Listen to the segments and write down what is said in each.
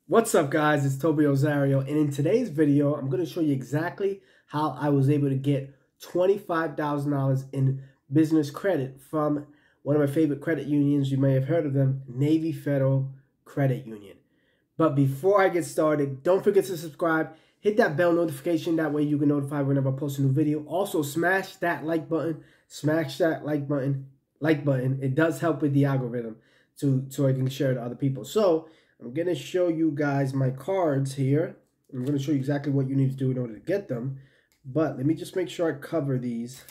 What's up, guys? It's Toby Rosario, and in today's video, I'm going to show you exactly how I was able to get $25,000 in business credit from one of my favorite credit unions. You may have heard of them, Navy Federal Credit Union. But before I get started, don't forget to subscribe. Hit that bell notification. That way you can notify whenever I post a new video. Also, smash that like button. Smash that like button. It does help with the algorithm so I can share it to other people. So I'm going to show you guys my cards here. I'm going to show you exactly what you need to do in order to get them. But let me just make sure I cover these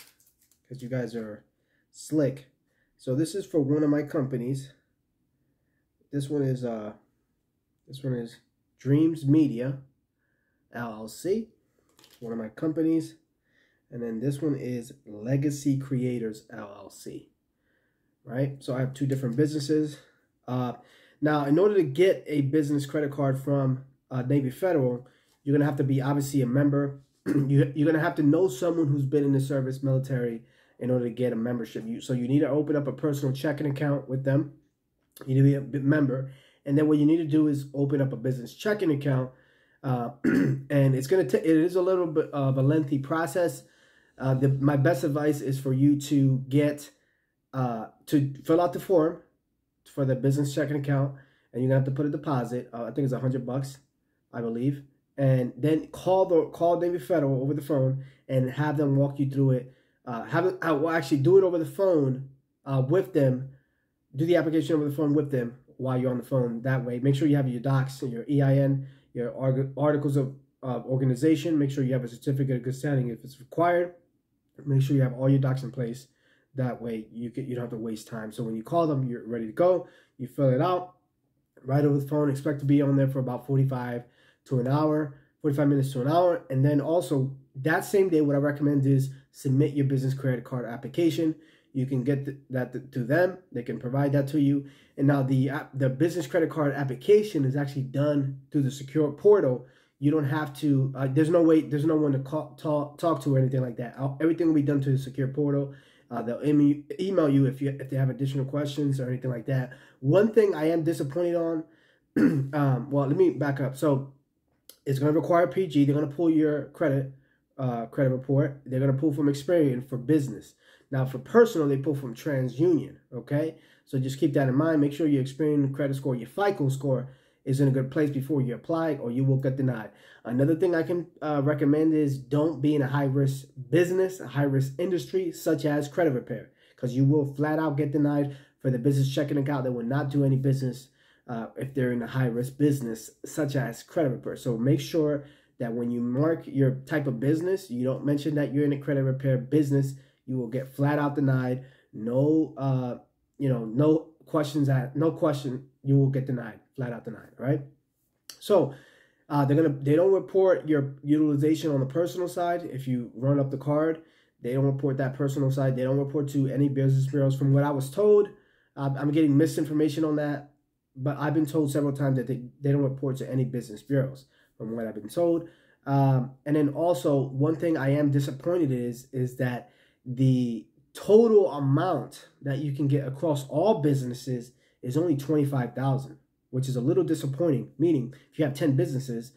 because you guys are slick. So this is for one of my companies. This one is Dreams Media LLC, one of my companies. And then this one is Legacy Creators LLC. Right? So I have two different businesses. Now, in order to get a business credit card from Navy Federal, you're going to have to be obviously a member. You're going to have to know someone who's been in the service military in order to get a membership. So you need to open up a personal checking account with them. You need to be a member. And then what you need to do is open up a business checking account. And it is a little bit of a lengthy process. My best advice is for you to to fill out the form for the business checking account, and you're gonna have to put a deposit. I think it's $100, I believe, and then call Navy Federal over the phone and have them walk you through it. Actually do it over the phone with them. Do the application over the phone with them while you're on the phone. That way, make sure you have your docs and your EIN, your articles of organization. Make sure you have a certificate of good standing if it's required. Make sure you have all your docs in place. That way you don't have to waste time. So when you call them, you're ready to go. You fill it out right over the phone. Expect to be on there for about 45 minutes to an hour. And then also that same day, what I recommend is submit your business credit card application. You can get that to them. They can provide that to you. And now the business credit card application is actually done through the secure portal. You don't have to, there's no one to talk to or anything like that. Everything will be done through the secure portal. They'll email you if they have additional questions or anything like that. One thing I am disappointed on, well, let me back up. So it's going to require PG. They're going to pull your credit report. They're going to pull from Experian for business. Now, for personal, they pull from TransUnion, okay? So just keep that in mind. Make sure your Experian credit score, your FICO score, is in a good place before you apply, or you will get denied. Another thing I can recommend is don't be in a high-risk business, a high-risk industry, such as credit repair, because you will flat out get denied for the business checking account. They will not do any business if they're in a high-risk business, such as credit repair. So make sure that when you mark your type of business, you don't mention that you're in a credit repair business. You will get flat out denied. No questions. No question. You will get denied. Flat out denied, all right? So they don't report your utilization on the personal side. If you run up the card, they don't report that personal side. They don't report to any business bureaus. From what I was told, I'm getting misinformation on that, but I've been told several times that they don't report to any business bureaus, from what I've been told. And then also, one thing I am disappointed is that the total amount that you can get across all businesses is only $25,000. Which is a little disappointing, meaning if you have 10 businesses,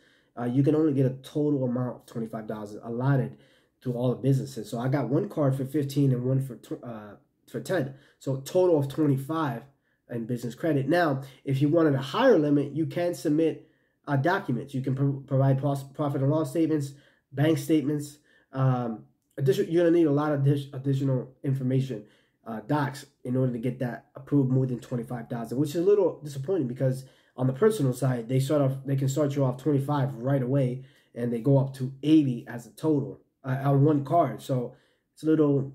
you can only get a total amount of $25 allotted to all the businesses. So I got one card for 15 and one for 10. So a total of 25 in business credit. Now, if you wanted a higher limit, you can submit documents. You can provide profit and loss statements, bank statements. You're going to need a lot of additional information. Docs in order to get that approved more than 25,000, which is a little disappointing because on the personal side they can start you off 25 right away and they go up to 80 as a total on one card. So it's a little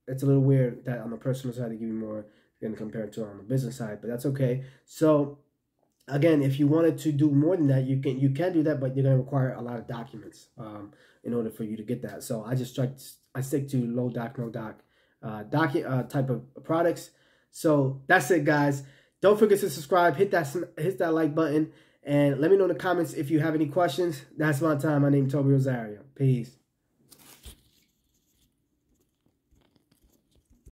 weird that on the personal side they give you more than compared to on the business side, but that's okay. So again, if you wanted to do more than that, you can do that, but you're going to require a lot of documents in order for you to get that. So I stick to low doc, no doc type of products. So that's it, guys. Don't forget to subscribe, hit that like button, and let me know in the comments if you have any questions. That's my time. My name is Toby Rosario. Peace.